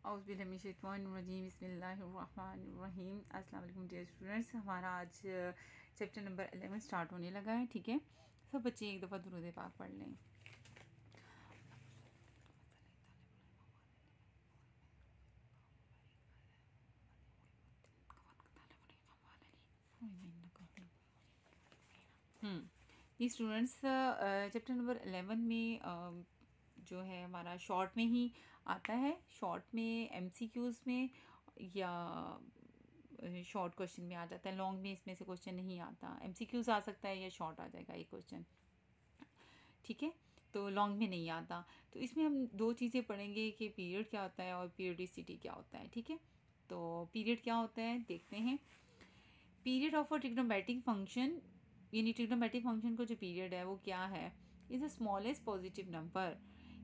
औज़ुबिल्लाहिमिनश्शैतानिर्रजीम बिस्मिल्लाहिर्रहमानिर्रहीम। अस्सलाम वालेकुम डियर स्टूडेंट्स। हमारा आज चैप्टर नंबर 11 स्टार्ट होने लगा है। ठीक है, सब बच्चे एक दफ़ा दुरूद पाक पढ़ लें। ये स्टूडेंट्स चैप्टर नंबर 11 में जो है हमारा शॉर्ट में ही आता है। शॉर्ट में एमसीक्यूज़ में या शॉर्ट क्वेश्चन में आ जाता है। लॉन्ग में इसमें से क्वेश्चन नहीं आता। एमसीक्यूज़ आ सकता है या शॉर्ट आ जाएगा एक क्वेश्चन। ठीक है, तो लॉन्ग में नहीं आता। तो इसमें हम दो चीज़ें पढ़ेंगे कि पीरियड क्या होता है और पीरियडिसिटी क्या होता है। ठीक है, तो पीरियड क्या होता है देखते हैं। Period of a trigonometric function, यानी ट्रिग्नोमेट्रिक फंक्शन का जो पीरियड है वो क्या है, is the smallest positive number,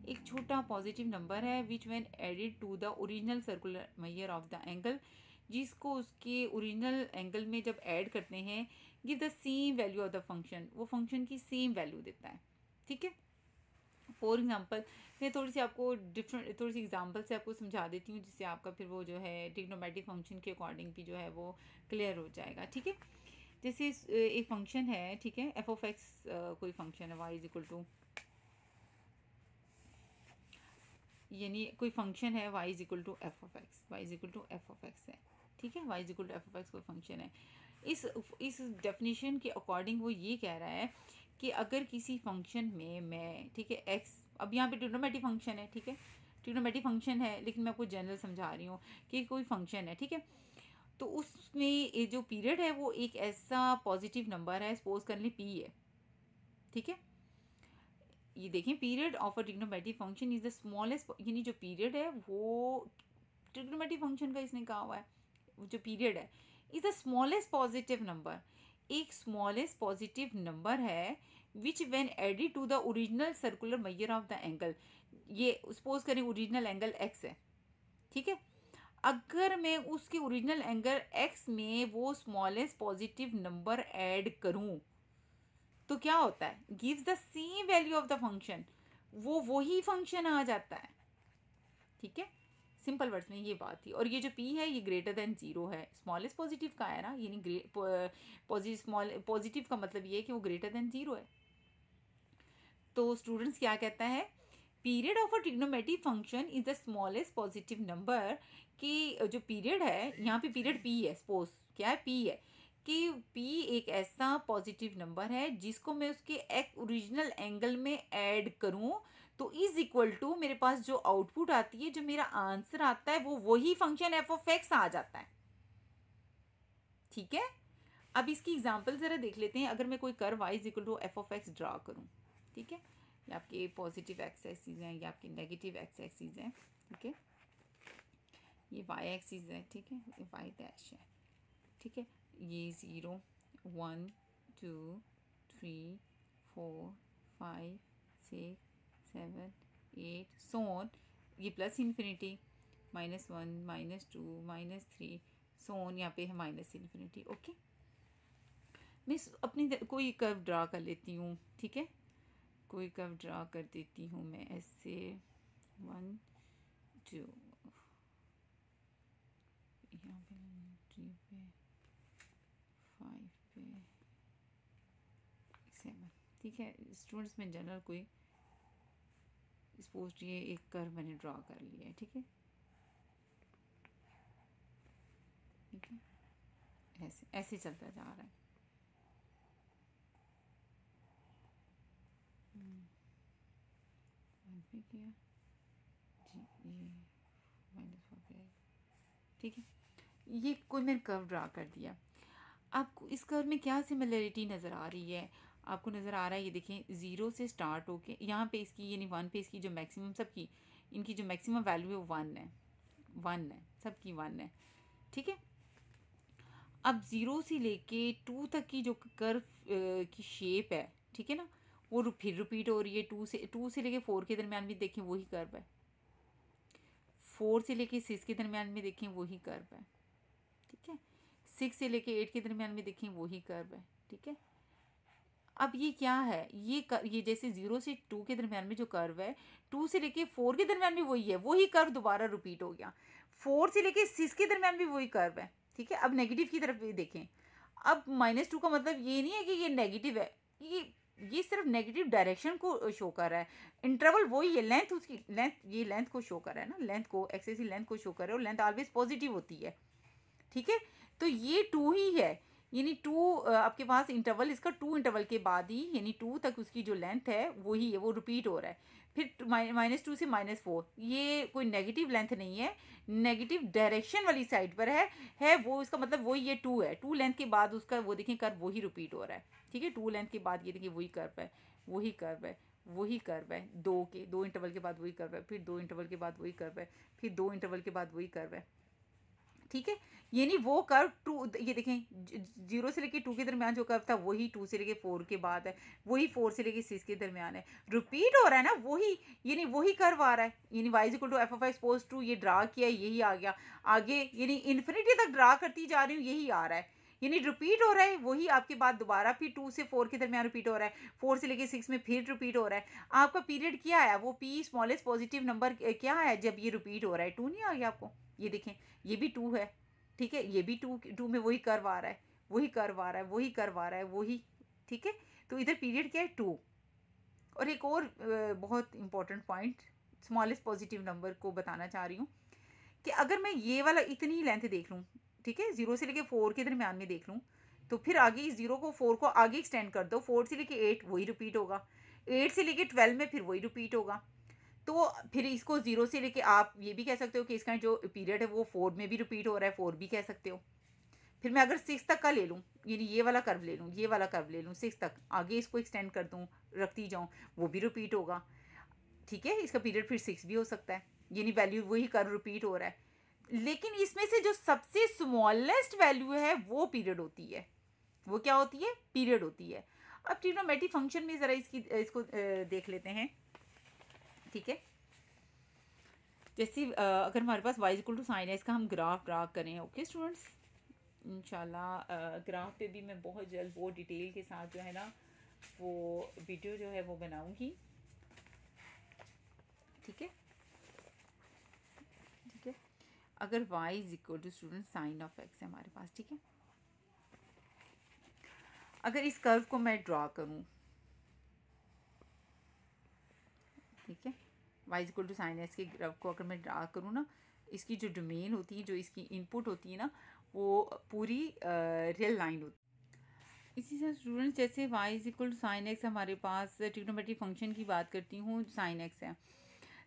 एक छोटा पॉजिटिव नंबर है which when added to the original circular measure of the angle, जिसको उसके ओरिजिनल एंगल में जब ऐड करते हैं give the same value of the function, वो फंक्शन की सेम वैल्यू देता है। ठीक है, फॉर एग्जांपल मैं थोड़ी सी आपको थोड़ी सी एग्जांपल से आपको समझा देती हूँ, जिससे आपका फिर वो जो है ट्रिग्नोमेट्रिक फंक्शन के अकॉर्डिंग भी जो है वो क्लियर हो जाएगा। ठीक है, जैसे एक फंक्शन है, ठीक है, एफ ऑफ एक्स कोई फंक्शन है, वाई इज इक्वल टू, यानी कोई फंक्शन है y is equal to f of x, y is equal to f of x है। ठीक है, y is equal to f of x कोई फंक्शन है। इस डेफिनेशन के अकॉर्डिंग वो ये कह रहा है कि अगर किसी फंक्शन में मैं, ठीक है, एक्स, अब यहाँ पे ट्रिग्नोमेट्रिक फंक्शन है, ठीक है, ट्रिग्नोमेट्रिक फंक्शन है, लेकिन मैं आपको जनरल समझा रही हूँ कि कोई फंक्शन है, ठीक है, तो उसमें ये जो पीरियड है वो एक ऐसा पॉजिटिव नंबर है, सपोज कर लें पी है। ठीक है, ये देखें, period of a trigonometric function is the smallest, यानी जो पीरियड है वो ट्रिग्नोमेट्रिक फंक्शन का इसने कहा हुआ है, वो जो पीरियड है is the smallest positive number, एक स्मॉलेस्ट पॉजिटिव नंबर है which when added to the original circular measure of the angle, ये सपोज करें ओरिजिनल एंगल एक्स है। ठीक है, अगर मैं उसके ओरिजिनल एंगल एक्स में वो स्मॉलेस्ट पॉजिटिव नंबर ऐड करूं तो क्या होता है, gives the same value of the function, वो वही फंक्शन आ जाता है। ठीक है, सिंपल वर्ड्स में ये बात थी। और ये जो p है ये ग्रेटर देन 0 है, स्मॉलेस्ट पॉजिटिव का है ना, यानी पॉजिटिव का मतलब ये है कि वो ग्रेटर देन 0 है। तो स्टूडेंट्स क्या कहता है, period of a trigonometric function is the smallest positive number, कि जो पीरियड है यहाँ पे पीरियड p है, सपोज क्या है, p है, कि p एक ऐसा पॉजिटिव नंबर है जिसको मैं उसके एक ओरिजिनल एंगल में ऐड करूं तो इज इक्वल टू मेरे पास जो आउटपुट आती है, जो मेरा आंसर आता है वो वही फंक्शन एफ ऑफ एक्स आ जाता है। ठीक है, अब इसकी एग्जांपल ज़रा देख लेते हैं। अगर मैं कोई curve y is equal to f of x draw करूँ, ठीक है, ये आपके पॉजिटिव एक्स एक्सिस हैं, ये आपके नेगेटिव एक्स एक्सिस हैं। ठीक है, ये वाई एक्सिस है, ठीक है, ये वाई डैश है। ठीक है, ये 0 1 2 3 4 5 6 7 8 सो ऑन, ये प्लस इन्फिनिटी, -1 -2 -3 सो ऑन, यहाँ पे है माइनस इन्फिनिटी। ओके, मैं अपनी कोई कर्व ड्रा कर लेती हूँ। ठीक है, कोई कर्व ड्रा कर देती हूँ मैं ऐसे 1 2, यहाँ पे 3 पे 5 पे 7। ठीक है स्टूडेंट्स, में जनरल कोई सपोज ये एक कर्व मैंने ड्रा कर लिया है। ठीक है, ठीक है, ऐसे ऐसे चलता जा रहा है। पे किया जी, ये -4 पे। ठीक है, ये कोई मैंने कर्व ड्रा कर दिया। आपको इस कर्व में क्या सिमिलरिटी नज़र आ रही है, आपको नज़र आ रहा है, ये देखें 0 से स्टार्ट होके यहाँ पे इसकी, यानी 1 पे इसकी जो मैक्सिमम, सबकी इनकी जो मैक्सिमम वैल्यू है 1 है, 1 है, सबकी 1 है। ठीक है, अब 0 से लेके 2 तक की जो कर्व की शेप है, ठीक है ना, वो फिर रिपीट हो रही है। 2 से लेके 4 के दरमियान भी देखें वही कर्व है, 4 से लेके 6 के दरमियान में देखें वही कर्व है। ठीक है, 6 से लेके 8 के दरमियान में देखें वही कर्व है। ठीक है, अब ये क्या है, ये जैसे 0 से 2 के दरमियान में जो कर्व है, 2 से लेके 4 के दरमियान भी वही है, वही कर्व दोबारा रिपीट हो गया। 4 से लेके 6 के दरमियान भी वही कर्व है, ठीक है। अब नेगेटिव की तरफ भी देखें। अब -2 का मतलब ये नहीं है कि ये नेगेटिव है, ये सिर्फ नेगेटिव डायरेक्शन को शो कर रहा है। इंटरवल वही है, लेंथ उसकी लेंथ, ये लेंथ को शो कर रहा है ना, लेंथ को, एक्सेस की लेंथ को शो कर रहा है, और लेंथ ऑलवेज पॉजिटिव होती है, ठीक है। तो ये 2 ही है, यानी 2 आपके पास इंटरवल, इसका 2 इंटरवल के बाद ही, यानी 2 तक उसकी जो लेंथ है वही है, वो रिपीट हो रहा है। फिर -2 से -4, ये कोई नेगेटिव लेंथ नहीं है, नेगेटिव डायरेक्शन वाली साइड पर है वो, इसका मतलब वही ये 2 है। 2 लेंथ के बाद उसका वो देखें कर्व वही रिपीट हो रहा है, ठीक है। 2 लेंथ के बाद ये देखिए वही कर्व है, वही कर्व है, वही कर्व है, 2 इंटरवल के बाद वही कर्व है, फिर 2 इंटरवल के बाद वही कर्व है, फिर 2 इंटरवल के बाद वही कर्व है, ठीक है। यानी वो कर्व 2, ये देखें 0 से लेके 2 के दरमियान जो कर्व था वही 2 से लेके 4 के बाद है, वही 4 से लेके 6 के दरमियान है, रिपीट हो रहा है ना वही, यानी वही कर्व आ रहा है। यानी y equal to f of x पोज टू, ये ड्रा किया है, यही आ गया आगे, यानी इन्फिनिटी तक ड्रा करती जा रही हूँ, यही आ रहा है, यानी रिपीट हो रहा है वही आपके बाद दोबारा, फिर 2 से 4 के दरमियान रिपीट हो रहा है, 4 से लेके 6 में फिर रिपीट हो रहा है। आपका पीरियड क्या है, वो p स्मॉलेस्ट पॉजिटिव नंबर क्या है जब ये रिपीट हो रहा है, 2 नहीं आ गया आपको, ये देखें ये भी 2 है, ठीक है, ये भी 2 में वही कर्व आ रहा है, वही कर्व आ रहा है, वही कर्व आ रहा है, वही, ठीक है। तो इधर पीरियड क्या है, 2। और एक और बहुत important point smallest positive number को बताना चाह रही हूँ कि अगर मैं ये वाला इतनी लेंथ देख लूँ, ठीक है, 0 से लेके 4 के दरमियान में देख लूँ, तो फिर आगे इस 0 को 4 को आगे एक्सटेंड कर दो, 4 से लेके 8 वही रिपीट होगा, 8 से लेके 12 में फिर वही रिपीट होगा। तो फिर इसको 0 से लेके आप ये भी कह सकते हो कि इसका जो पीरियड है वो 4 में भी रिपीट हो रहा है, 4 भी कह सकते हो। फिर मैं अगर 6 तक का ले लूँ, यानी ये वाला कर्व ले लूँ, ये वाला कर्व ले लूँ 6 तक, आगे इसको एक्सटेंड कर दूँ, रखती जाऊँ, वो भी रिपीट होगा, ठीक है। इसका पीरियड फिर 6 भी हो सकता है, यानी वैल्यू वही कर्व रिपीट हो रहा है। लेकिन इसमें से जो सबसे स्मॉलेस्ट वैल्यू है वो पीरियड होती है, वो क्या होती है, पीरियड होती है। अब ट्रिग्नोमेट्रिक फंक्शन में ज़रा इसको देख लेते हैं, ठीक है। जैसे अगर हमारे पास y इक्वल टू साइन है, इसका हम ग्राफ ड्रा करें, ओके स्टूडेंट्स, इंशाल्लाह ग्राफ पे भी मैं बहुत जल्द वो डिटेल के साथ जो है ना वो वीडियो जो है वो बनाऊंगी, ठीक है, ठीक है। अगर y is equal to student sine of x है हमारे पास, ठीक है। अगर इस कर्व को मैं ड्रा करूं, ठीक है, y equal to sine x के ग्राफ को अगर मैं ड्रा करूँ ना, इसकी जो डोमेन होती है, जो इसकी इनपुट होती है ना, वो पूरी रियल लाइन होती है। इसी तरह स्टूडेंट्स जैसे y equal to sine x हमारे पास, ट्रिग्नोमेट्रिक फंक्शन की बात करती हूँ, साइन एक्स है,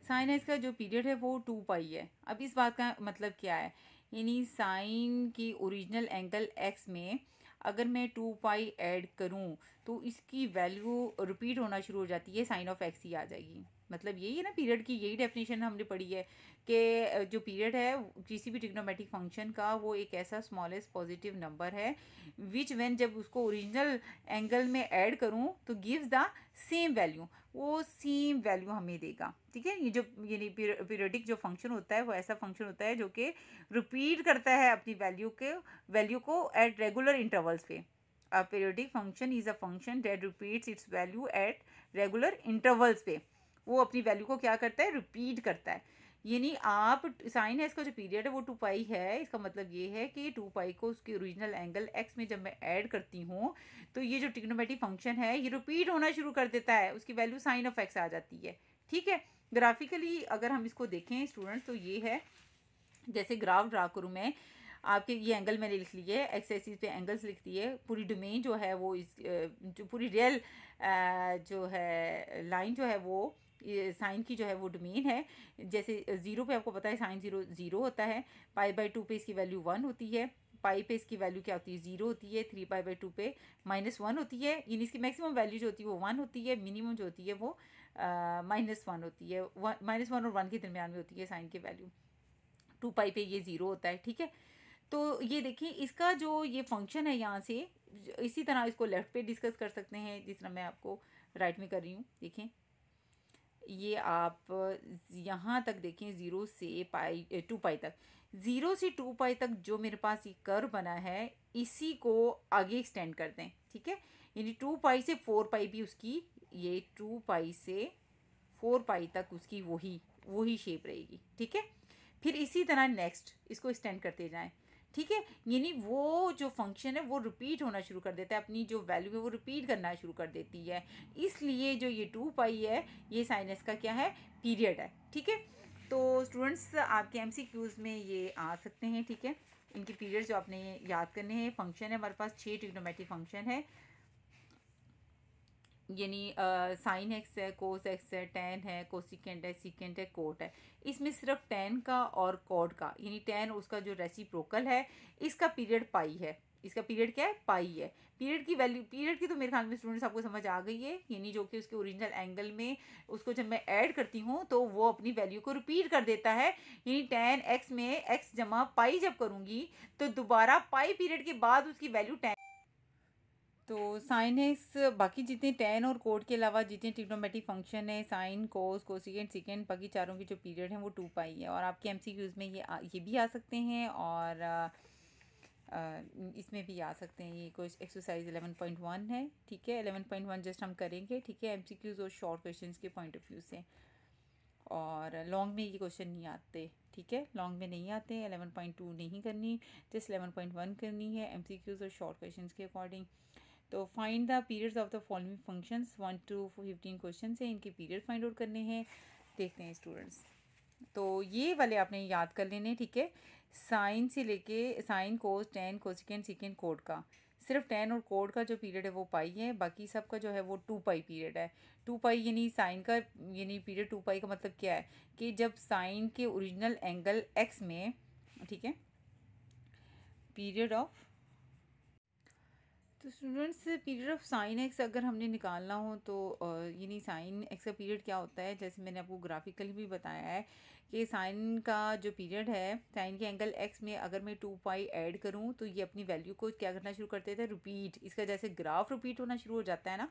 साइन एक्स का जो पीरियड है वो 2 पाई है। अब इस बात का मतलब क्या है, यानी साइन की ओरिजिनल एंगल x में अगर मैं 2 पाई ऐड करूँ तो इसकी वैल्यू रिपीट होना शुरू हो जाती है, साइन ऑफ एक्स ही आ जाएगी। मतलब यही है ना पीरियड की, यही डेफिनेशन हमने पढ़ी है कि जो पीरियड है किसी भी ट्रिग्नोमेट्रिक फंक्शन का वो एक ऐसा स्मॉलेस्ट पॉजिटिव नंबर है विच व्हेन जब उसको ओरिजिनल एंगल में ऐड करूँ तो गिव्स द सेम वैल्यू, वो सेम वैल्यू हमें देगा, ठीक है। ये जो यानी पीरियडिक जो फंक्शन होता है वो ऐसा फंक्शन होता है जो कि रिपीट करता है अपनी वैल्यू को एट रेगुलर इंटरवल्स पे। A periodic function is a function that repeats its value at regular intervals पे, वो अपनी वैल्यू को क्या करता है, रिपीट करता है। यानी आप साइन है इसका जो पीरियड है वो 2 पाई है, इसका मतलब ये है कि 2 पाई को उसके ओरिजिनल एंगल x में जब मैं ऐड करती हूँ तो ये जो ट्रिग्नोमेट्रिक फंक्शन है ये रिपीट होना शुरू कर देता है, उसकी वैल्यू साइन ऑफ x आ जाती है, ठीक है। ग्राफिकली अगर हम इसको देखें स्टूडेंट्स तो ये है, जैसे ग्राफ ड्रा करूँ मैं, आपके ये एंगल मैंने लिख लिए, एक्स एक्सिस पे एंगल्स लिख दिए, पूरी डोमेन जो है वो इस जो पूरी रियल जो है लाइन जो है वो साइन की जो है वो डोमेन है। जैसे 0 पे आपको पता है साइन 0 0 होता है, π/2 पे इसकी वैल्यू 1 होती है, पाई पे इसकी वैल्यू क्या होती है, 0 होती है, 3π/2 पे -1 होती है, यानी इसकी मैक्सिमम वैल्यू जो होती है वो 1 होती है, मिनिमम जो होती है वो -1 होती है, -1 और 1 के दरमियान में होती है साइन की वैल्यू। 2 पाई पे ये 0 होता है, ठीक है। तो ये देखिए इसका जो ये फंक्शन है यहाँ से, इसी तरह इसको लेफ्ट पे डिस्कस कर सकते हैं जिस तरह मैं आपको राइट में कर रही हूँ। देखें ये आप यहाँ तक देखें 0 से 2 पाई तक, 0 से 2 पाई तक जो मेरे पास ये कर्व बना है इसी को आगे एक्सटेंड कर दें, ठीक है। यानी 2 पाई से 4 पाई भी उसकी, ये 2 पाई से 4 पाई तक उसकी वही शेप रहेगी, ठीक है। फिर इसी तरह नेक्स्ट इसको एक्सटेंड करते जाएं, ठीक है। यानी वो जो फंक्शन है वो रिपीट होना शुरू कर देता है, अपनी जो वैल्यू है वो रिपीट करना शुरू कर देती है, इसलिए जो ये 2 पाई है ये साइन एक्स का क्या है, पीरियड है, ठीक है। तो स्टूडेंट्स आपके एमसीक्यूज़ में ये आ सकते हैं, ठीक है। इनके पीरियड्स जो आपने याद करने हैं। फंक्शन है हमारे पास 6 ट्रिग्नोमेट्रिक फंक्शन है, यानी साइन एक्स है, कोस एक्स है, टेन है, कोसिकेंट है, सीकेंट है, कोट है। इसमें सिर्फ टेन का और कोट का, यानी टेन उसका जो रेसिप्रोकल है, इसका पीरियड पाई है। इसका पीरियड क्या है, पाई है। पीरियड की वैल्यू, पीरियड की तो मेरे ख्याल में स्टूडेंट्स आपको समझ आ गई है, यानी जो कि उसके ओरिजिनल एंगल में उसको जब मैं ऐड करती हूँ तो वो अपनी वैल्यू को रिपीट कर देता है, यानी टेन एक्स में एक्स जमा पाई जब करूँगी तो दोबारा पाई पीरियड के बाद उसकी वैल्यू टेन। तो साइन एक्स, बाकी जितने टेन और कोट के अलावा जितने ट्रिग्नोमेट्रिक फंक्शन है, साइन, कोस, कोसिकेंट, सीकेंट, बाकी चारों की जो पीरियड है वो 2 पाई है। और आपके एमसीक्यूज़ में ये भी आ सकते हैं, और इसमें भी आ सकते हैं। ये कोई एक्सरसाइज 11.1 है, ठीक है। 11.1 जस्ट हम करेंगे, ठीक है, एमसीक्यूज़ और शॉर्ट क्वेश्चंस के पॉइंट ऑफ व्यू से। और लॉन्ग में ये क्वेश्चन नहीं आते, ठीक है, लॉन्ग में नहीं आते। 11.2 नहीं करनी, जस्ट 11.1 करनी है एमसीक्यूज़ और शॉर्ट क्वेश्चंस के अकॉर्डिंग। तो find the periods of the following functions, 1 to 15 question है, इनके पीरियड फाइंड आउट करने हैं। देखते हैं स्टूडेंट्स, तो ये वाले आपने याद कर लेने, ठीक है। साइन से लेके साइन, कोस, टेन, कोसिकेंट, सीकेंट, कोड का, सिर्फ टेन और कोड का जो पीरियड है वो पाई है, बाकी सब का जो है वो 2 पाई पीरियड है। 2 पाई यानी साइन का, यानी पीरियड 2 पाई का मतलब क्या है कि जब साइन के ओरिजिनल एंगल एक्स में, ठीक है, पीरियड ऑफ, तो students period of sine x अगर हमने निकालना हो तो यानी साइन एक्स का पीरियड क्या होता है, जैसे मैंने आपको ग्राफिकली भी बताया है कि साइन का जो पीरियड है, साइन के एंगल एक्स में अगर मैं 2 पाई ऐड करूं तो ये अपनी वैल्यू को क्या करना शुरू करते थे, रिपीट। इसका जैसे ग्राफ रिपीट होना शुरू हो जाता है ना,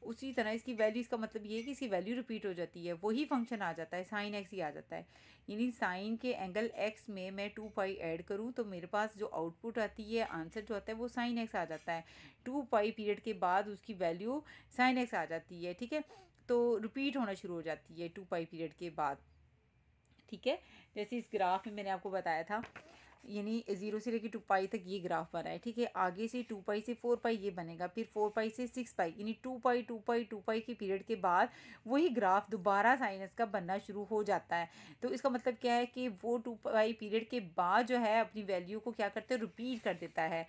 उसी तरह इसकी वैल्यू, इसका मतलब ये है कि इसकी वैल्यू रिपीट हो जाती है, वही फंक्शन आ जाता है, साइन एक्स ही आ जाता है। यानी साइन के एंगल एक्स में मैं 2 पाई ऐड करूँ तो मेरे पास जो आउटपुट आती है, आंसर जो आता है वो साइन एक्स आ जाता है। 2 पाई पीरियड के बाद उसकी वैल्यू साइन एक्स आ जाती है, ठीक है। तो रिपीट होना शुरू हो जाती है 2 पाई पीरियड के बाद, ठीक है। जैसे इस ग्राफ में मैंने आपको बताया था, यानी 0 से लेकर 2 पाई तक ये ग्राफ बना है, ठीक है। आगे से 2 पाई से 4 पाई ये बनेगा, फिर 4 पाई से 6 पाई, यानी 2 पाई 2 पाई 2 पाई के पीरियड के बाद वही ग्राफ दोबारा साइनस का बनना शुरू हो जाता है। तो इसका मतलब क्या है कि वो 2 पाई पीरियड के बाद जो है अपनी वैल्यू को क्या करते हैं, रिपीट कर देता है।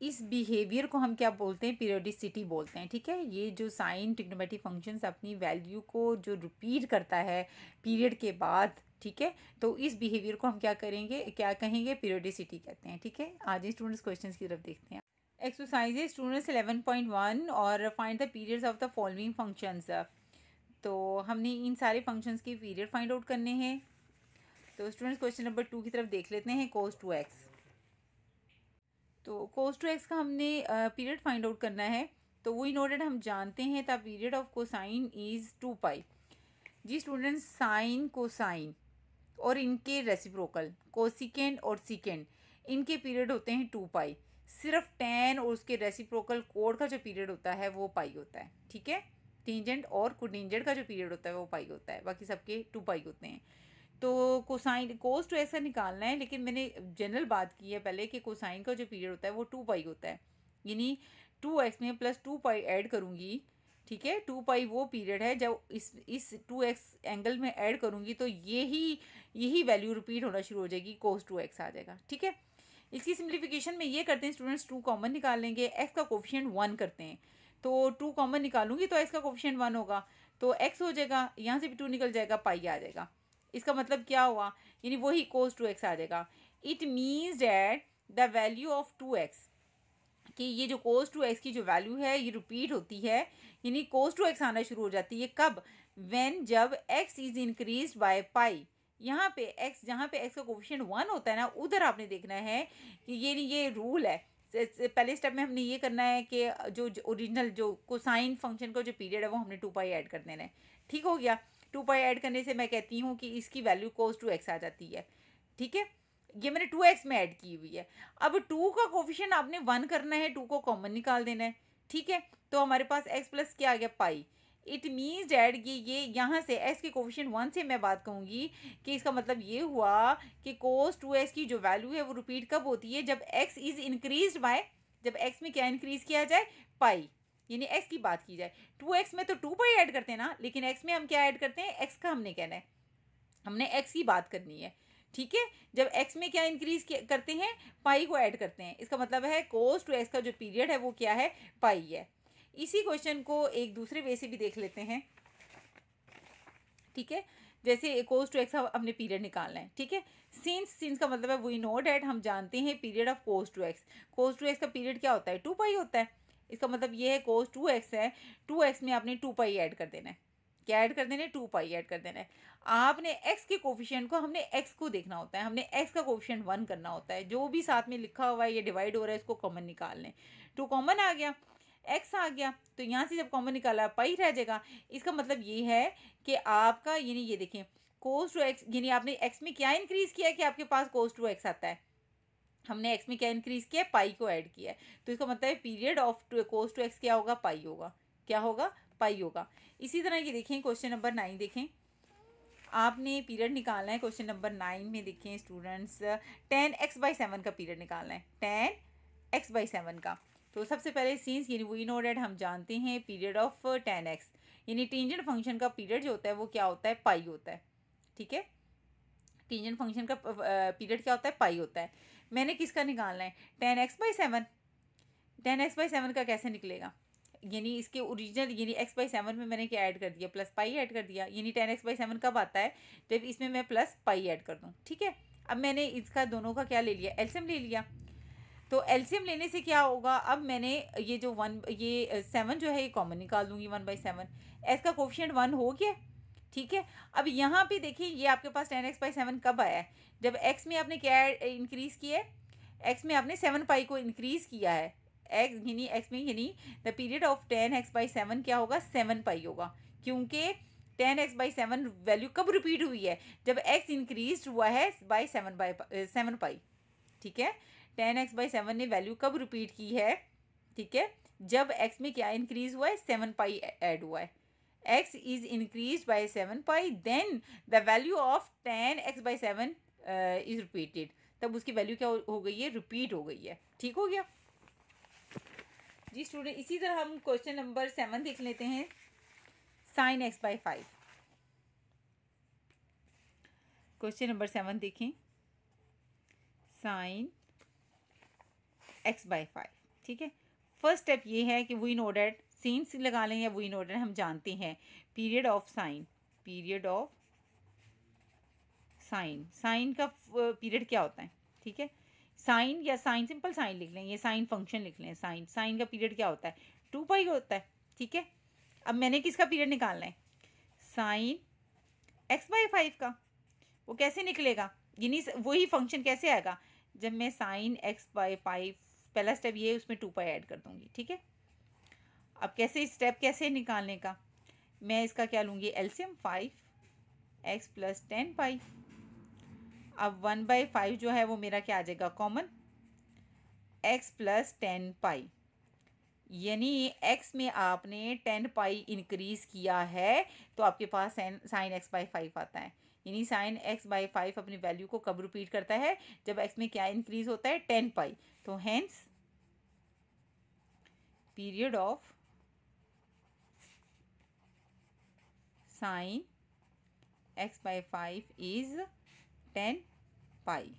इस बिहेवियर को हम क्या बोलते हैं, पीरियोडिसिटी बोलते हैं, ठीक है। ये जो साइन ट्रिग्नोमेट्रिक फंक्शंस अपनी वैल्यू को जो रिपीट करता है पीरियड के बाद, ठीक है, तो इस बिहेवियर को हम क्या करेंगे, क्या कहेंगे, पीरियोडिसिटी कहते हैं, ठीक है। आज स्टूडेंट्स क्वेश्चन की तरफ देखते हैं। एक्सरसाइज स्टूडेंट्स 11.1 और find the periods of the following functions. तो हमने इन सारे फंक्शंस के पीरियड फाइंड आउट करने हैं। तो स्टूडेंट्स क्वेश्चन नंबर 2 की तरफ देख लेते हैं, cos 2x। तो cos 2x का हमने पीरियड फाइंड आउट करना है, तो वही नोटेड हम जानते हैं, the period of cosine is 2 pi. जी स्टूडेंट्स, साइन, कोसाइन और इनके रेसिप्रोकल कोसिकेंट और सीकेंट, इनके पीरियड होते हैं 2 पाई। सिर्फ टेन और उसके रेसिप्रोकल कोड का जो पीरियड होता है वो पाई होता है, ठीक है। टेंजेंट और कोटेंजेंट का जो पीरियड होता है वो पाई होता है, बाकी सबके 2 पाई होते हैं। तो कोसाइन, कोस टू ऐसा निकालना है, लेकिन मैंने जनरल बात की है पहले कि कोसाइन का जो पीरियड होता है वो 2 पाई होता है, यानी 2x में प्लस 2 पाई ऐड करूँगी, ठीक है। 2 पाई वो पीरियड है जब इस 2x एंगल में ऐड करूँगी तो यही वैल्यू रिपीट होना शुरू हो जाएगी, cos 2x आ जाएगा, ठीक है। इसकी सिंप्लीफिकेशन में ये करते हैं स्टूडेंट्स, 2 कॉमन निकाल लेंगे, x का कोफिशिएंट 1 करते हैं, तो 2 कॉमन निकालूंगी तो x का कोफिशिएंट 1 होगा, तो x हो जाएगा, यहाँ से भी 2 निकल जाएगा, पाई आ जाएगा। इसका मतलब क्या हुआ, यानी वही cos 2x आ जाएगा। It means that the value of 2x, कि ये जो cos 2x की जो वैल्यू है ये रिपीट होती है, यानी cos 2x आना शुरू हो जाती है कब, व्हेन जब x is increase by pi. यहाँ पे x, जहाँ पे x का कोफिशिएंट 1 होता है ना, उधर आपने देखना है कि ये रूल है। पहले स्टेप में हमने ये करना है कि जो ओरिजिनल जो कोसाइन फंक्शन का जो पीरियड है वो हमने 2 पाई ऐड कर देना है, ठीक हो गया। 2 पाई ऐड करने से मैं कहती हूँ कि इसकी वैल्यू cos 2x आ जाती है, ठीक है। ये मैंने 2x में ऐड की हुई है। अब 2 का कोफिशिएंट आपने 1 करना है, 2 को कॉमन निकाल देना है, ठीक है। तो हमारे पास x प्लस क्या आ गया पाई। इट मीन्स डैड ये यहाँ से x के कोफिशिएंट 1 से मैं बात कहूँगी कि इसका मतलब ये हुआ कि कोस 2x की जो वैल्यू है वो रिपीट कब होती है, जब x इज इंक्रीज बाय, जब x में क्या इंक्रीज किया जाए, पाई, यानी x की बात की जाए। 2x में तो 2 पाई ऐड करते हैं ना, लेकिन x में हम क्या ऐड करते हैं, x का हमने कहना है, हमने x की बात करनी है, ठीक है। जब x में क्या इंक्रीज करते हैं, पाई को ऐड करते हैं, इसका मतलब है कोस 2x का जो पीरियड है वो क्या है, पाई है। इसी क्वेश्चन को एक दूसरे वे से भी देख लेते हैं, ठीक है। जैसे कोस 2x हमने पीरियड निकालना है, ठीक है। सिंस का मतलब है वी नो डैट, हम जानते हैं period of cos 2x। Cos 2x का पीरियड क्या होता है, 2 पाई होता है। इसका मतलब ये है कोस 2x है, 2x में आपने 2 पाई ऐड कर देना है। क्या ऐड कर देना है, 2 पाई ऐड कर देना है। आपने x के कोफिशिएंट को, हमने x को देखना होता है, हमने x का कोफिशिएंट 1 करना होता है। जो भी साथ में लिखा हुआ है या डिवाइड हो रहा है इसको कॉमन निकाल लें। 2 कॉमन आ गया, x आ गया, तो यहाँ से जब कॉमन निकाला पाई रह जाएगा। इसका मतलब ये है कि आपका, यानी ये देखें कोस 2x, यानी आपने x में क्या इंक्रीज किया है कि आपके पास कोस 2x आता है, हमने x में क्या इंक्रीज किया है, पाई को ऐड किया है। तो इसका मतलब है पीरियड ऑफ कोस 2x क्या होगा, पाई होगा। क्या होगा, पाई होगा। इसी तरह ये देखें क्वेश्चन नंबर 9 देखें, आपने पीरियड निकालना है। क्वेश्चन नंबर 9 में देखें स्टूडेंट्स, 10x/7 का पीरियड निकालना है, 10x/7 का। तो सबसे पहले सिंस यानी वी नो डेट, हम जानते हैं पीरियड ऑफ 10x, यानी टेंजेंट फंक्शन का पीरियड जो होता है वो क्या होता है, पाई होता है, ठीक है। टेंजेंट फंक्शन का पीरियड क्या होता है, पाई होता है। मैंने किसका निकालना है, 10x/7। 10x/7 का कैसे निकलेगा, यानी इसके ओरिजिनल, यानी x/7 में मैंने क्या ऐड कर दिया, प्लस पाई ऐड कर दिया। यानी 10x/7 कब आता है, जब इसमें मैं प्लस पाई ऐड कर दूँ, ठीक है। अब मैंने इसका दोनों का क्या ले लिया, एलसीएम ले लिया। तो एलसीएम लेने से क्या होगा, अब मैंने ये जो 7 जो है ये कॉमन निकाल दूंगी, 1/7। एस का कोफिशिएंट 1 हो गया, ठीक है। अब यहाँ पे देखिए ये आपके पास 10x/7 कब आया है, जब x में आपने क्या इंक्रीज किया है, x में आपने 7 पाई को इंक्रीज किया है। x यानी x में, यानी द पीरियड ऑफ 10x/7 क्या होगा, 7 पाई होगा, क्योंकि 10x/7 वैल्यू कब रिपीट हुई है, जब x इंक्रीज हुआ है बाई 7 पाई, ठीक है। 10x/7 ने वैल्यू कब रिपीट की है, ठीक है, जब x में क्या इंक्रीज हुआ है, 7 पाई ऐड हुआ है। x is increase by 7 pi, then the value of 10x/7 is repeated, तब उसकी वैल्यू क्या हो गई है, रिपीट हो गई है, ठीक हो गया जी स्टूडेंट। इसी तरह हम क्वेश्चन नंबर 7 देख लेते हैं, साइन x/5। क्वेश्चन नंबर 7 देखें, साइन x/5, ठीक है। फर्स्ट स्टेप ये है कि वी नो डेट, सीन्स लगा लें या वी नो डेट, हम जानते हैं period of sine, period of sine, sine का पीरियड क्या होता है, ठीक है। साइन या साइन, सिंपल साइन लिख लें, ये साइन फंक्शन लिख लें, साइन, साइन का पीरियड क्या होता है, 2 पाई होता है, ठीक है। अब मैंने किसका पीरियड निकालना है, साइन x/5 का। वो कैसे निकलेगा, यानी वही फंक्शन कैसे आएगा, जब मैं साइन x/5, पहला स्टेप ये है, उसमें 2 पाई ऐड कर दूंगी, ठीक है। अब कैसे स्टेप कैसे निकालने का, मैं इसका क्या लूँगी, एलसीएम 5x + 10 पाई। अब 1/5 जो है वो मेरा क्या आ जाएगा, कॉमन, x + 10 पाई, यानी x में आपने 10 पाई इंक्रीज किया है, तो आपके पास साइन x/5 आता है। यानी साइन x/5 अपनी वैल्यू को कब रिपीट करता है, जब x में क्या इंक्रीज होता है, 10 पाई। तो hence period of sign x/5 is 10 pi.